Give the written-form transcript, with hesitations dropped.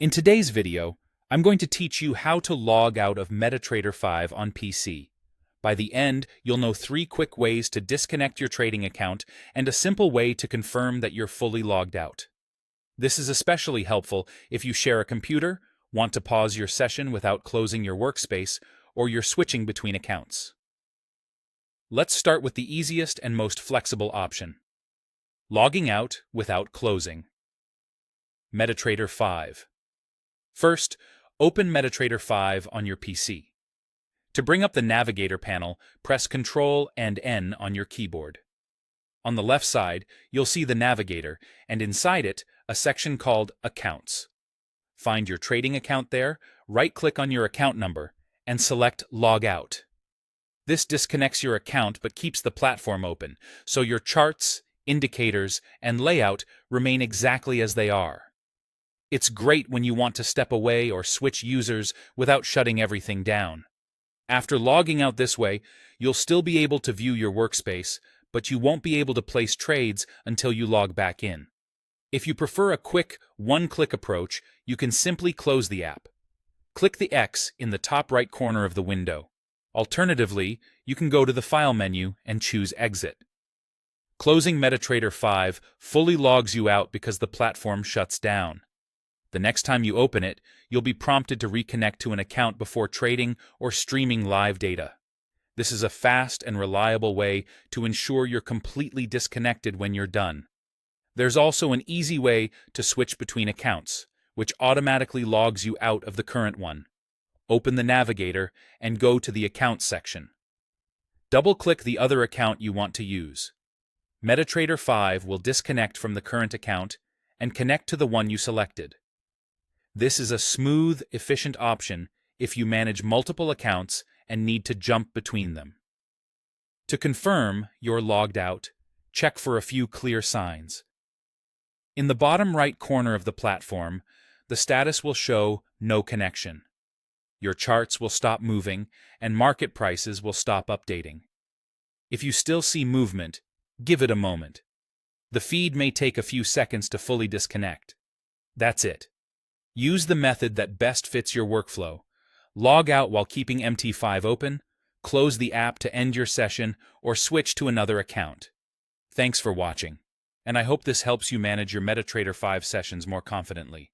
In today's video, I'm going to teach you how to log out of MetaTrader 5 on PC. By the end, you'll know 3 quick ways to disconnect your trading account and a simple way to confirm that you're fully logged out. This is especially helpful if you share a computer, want to pause your session without closing your workspace, or you're switching between accounts. Let's start with the easiest and most flexible option: logging out without closing. MetaTrader 5. First, open MetaTrader 5 on your PC. To bring up the Navigator panel, press Ctrl and N on your keyboard. On the left side, you'll see the Navigator, and inside it, a section called Accounts. Find your trading account there, right-click on your account number, and select Log Out. This disconnects your account but keeps the platform open, so your charts, indicators, and layout remain exactly as they are. It's great when you want to step away or switch users without shutting everything down. After logging out this way, you'll still be able to view your workspace, but you won't be able to place trades until you log back in. If you prefer a quick, one-click approach, you can simply close the app. Click the X in the top right corner of the window. Alternatively, you can go to the File menu and choose Exit. Closing MetaTrader 5 fully logs you out because the platform shuts down. The next time you open it, you'll be prompted to reconnect to an account before trading or streaming live data. This is a fast and reliable way to ensure you're completely disconnected when you're done. There's also an easy way to switch between accounts, which automatically logs you out of the current one. Open the Navigator and go to the Accounts section. Double-click the other account you want to use. MetaTrader 5 will disconnect from the current account and connect to the one you selected. This is a smooth, efficient option if you manage multiple accounts and need to jump between them. To confirm you're logged out, check for a few clear signs. In the bottom right corner of the platform, the status will show No Connection. Your charts will stop moving, and market prices will stop updating. If you still see movement, give it a moment. The feed may take a few seconds to fully disconnect. That's it. Use the method that best fits your workflow. Log out while keeping MT5 open, close the app to end your session, or switch to another account. Thanks for watching, and I hope this helps you manage your MetaTrader 5 sessions more confidently.